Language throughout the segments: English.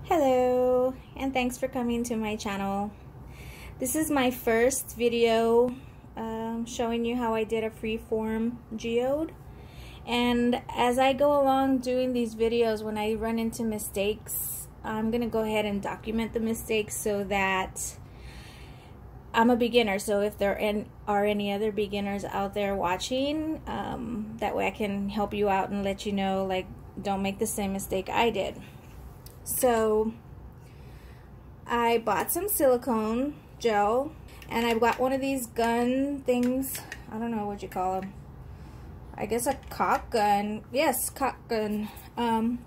Hello, and thanks for coming to my channel. This is my first video showing you how I did a freeform geode. And as I go along doing these videos, when I run into mistakes, I'm gonna go ahead and document the mistakes so that I'm a beginner. So if there are any other beginners out there watching, that way I can help you out and let you know, like, don't make the same mistake I did. So I bought some silicone gel, and I've got one of these gun things. I don't know what you call them. I guess a caulk gun. Yes, caulk gun. And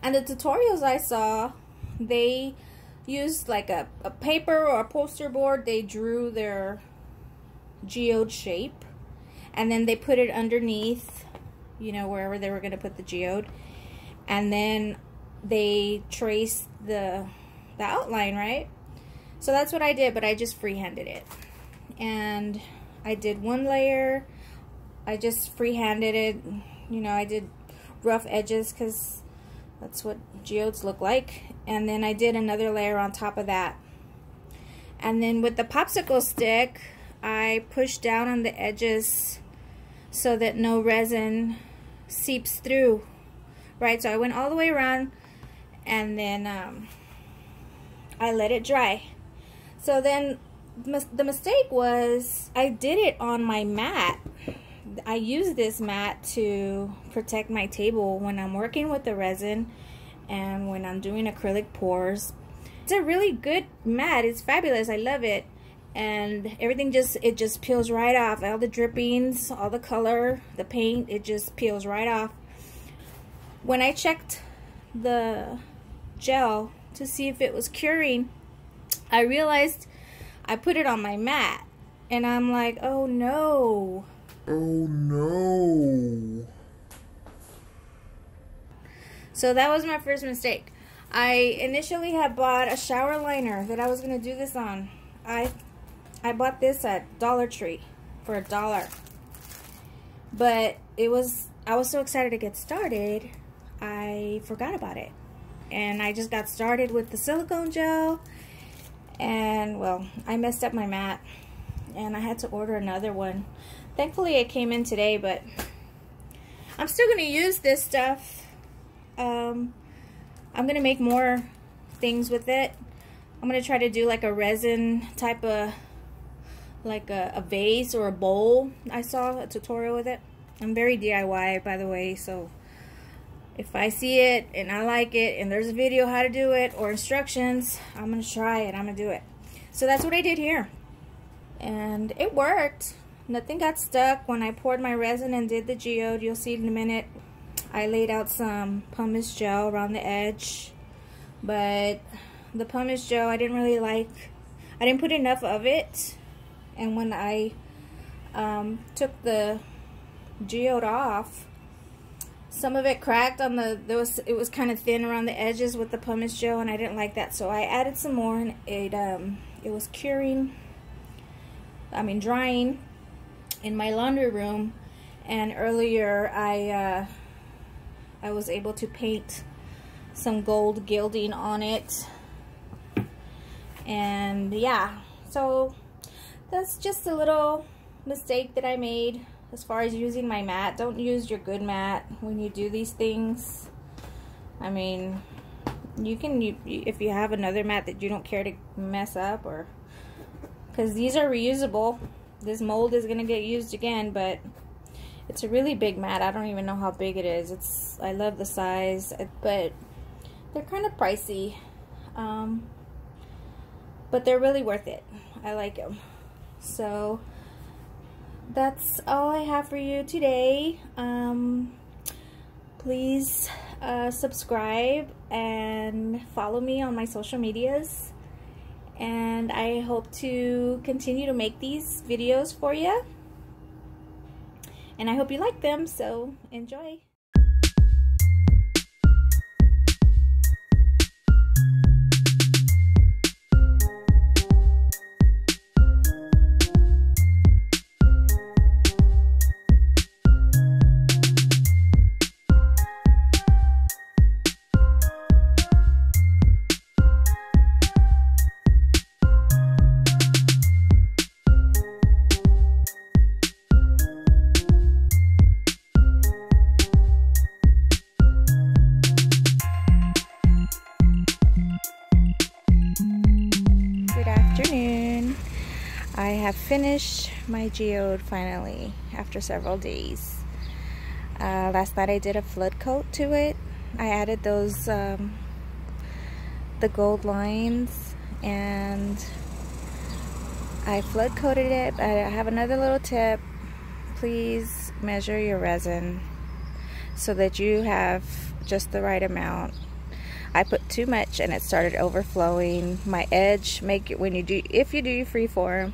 the tutorials I saw, they used like a paper or a poster board. They drew their geode shape, and then they put it underneath, you know, wherever they were going to put the geode, and then they traced the outline, right? So that's what I did, but I just freehanded it. And I did one layer. I just freehanded it. You know, I did rough edges because that's what geodes look like. And then I did another layer on top of that. And then with the popsicle stick, I pushed down on the edges so that no resin seeps through, right? So I went all the way around, and then I let it dry. So then the mistake was I did it on my mat. I use this mat to protect my table when I'm working with the resin and when I'm doing acrylic pours. It's a really good mat. It's fabulous. I love it. And everything just peels right off. All the drippings, all the color, the paint, it just peels right off. When I checked the gel to see if it was curing, I realized I put it on my mat, and I'm like, oh no. Oh no. So that was my first mistake. I initially had bought a shower liner that I was going to do this on. I bought this at Dollar Tree for $1. But I was so excited to get started, I forgot about it. And I just got started with the silicone gel, and well, I messed up my mat and I had to order another one. Thankfully it came in today, but I'm still going to use this stuff. I'm going to make more things with it. I'm going to try to do like a resin type of, like a vase or a bowl. I saw a tutorial with it. I'm very DIY, by the way, so if I see it and I like it and there's a video how to do it or instructions, I'm going to try it. I'm going to do it. So that's what I did here. And it worked. Nothing got stuck. When I poured my resin and did the geode, you'll see in a minute, I laid out some pumice gel around the edge. But the pumice gel I didn't really like. I didn't put enough of it. And when I took the geode off, some of it cracked on it was kind of thin around the edges with the pumice gel, and I didn't like that, so I added some more, and it was drying in my laundry room. And earlier I was able to paint some gold gilding on it. And yeah, so that's just a little mistake that I made as far as using my mat. Don't use your good mat when you do these things. I mean, you can, if you have another mat that you don't care to mess up, or because these are reusable. This mold is gonna get used again, but it's a really big mat. I don't even know how big it is. I love the size, but they're kind of pricey. But they're really worth it. I like them. So that's all I have for you today. Please subscribe and follow me on my social medias. And I hope to continue to make these videos for you. And I hope you like them, so enjoy. I have finished my geode finally after several days. Last night I did a flood coat to it. I added those the gold lines, and I flood coated it. But I have another little tip. Please measure your resin so that you have just the right amount. I put too much and it started overflowing. My edge, make it if you do your freeform,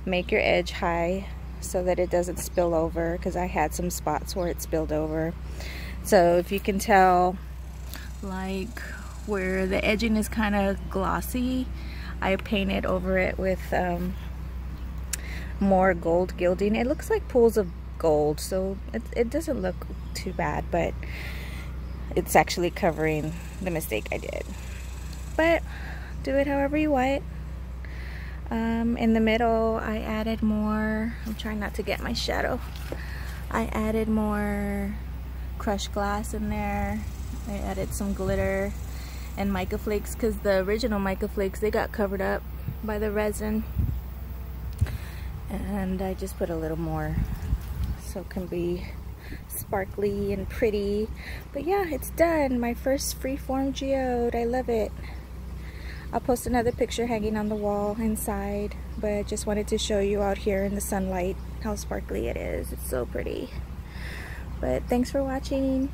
make your edge high so that it doesn't spill over, because I had some spots where it spilled over. So if you can tell, like where the edging is kind of glossy, I painted over it with more gold gilding. It looks like pools of gold, so it doesn't look too bad, but it's actually covering the mistake I did. But do it however you want. In the middle I added more, I'm trying not to get my shadow, I added more crushed glass in there. I added some glitter and mica flakes, because the original mica flakes, they got covered up by the resin, and I just put a little more so it can be sparkly and pretty. But yeah, it's done. My first freeform geode. I love it. I'll post another picture hanging on the wall inside, but I just wanted to show you out here in the sunlight how sparkly it is. It's so pretty. But thanks for watching.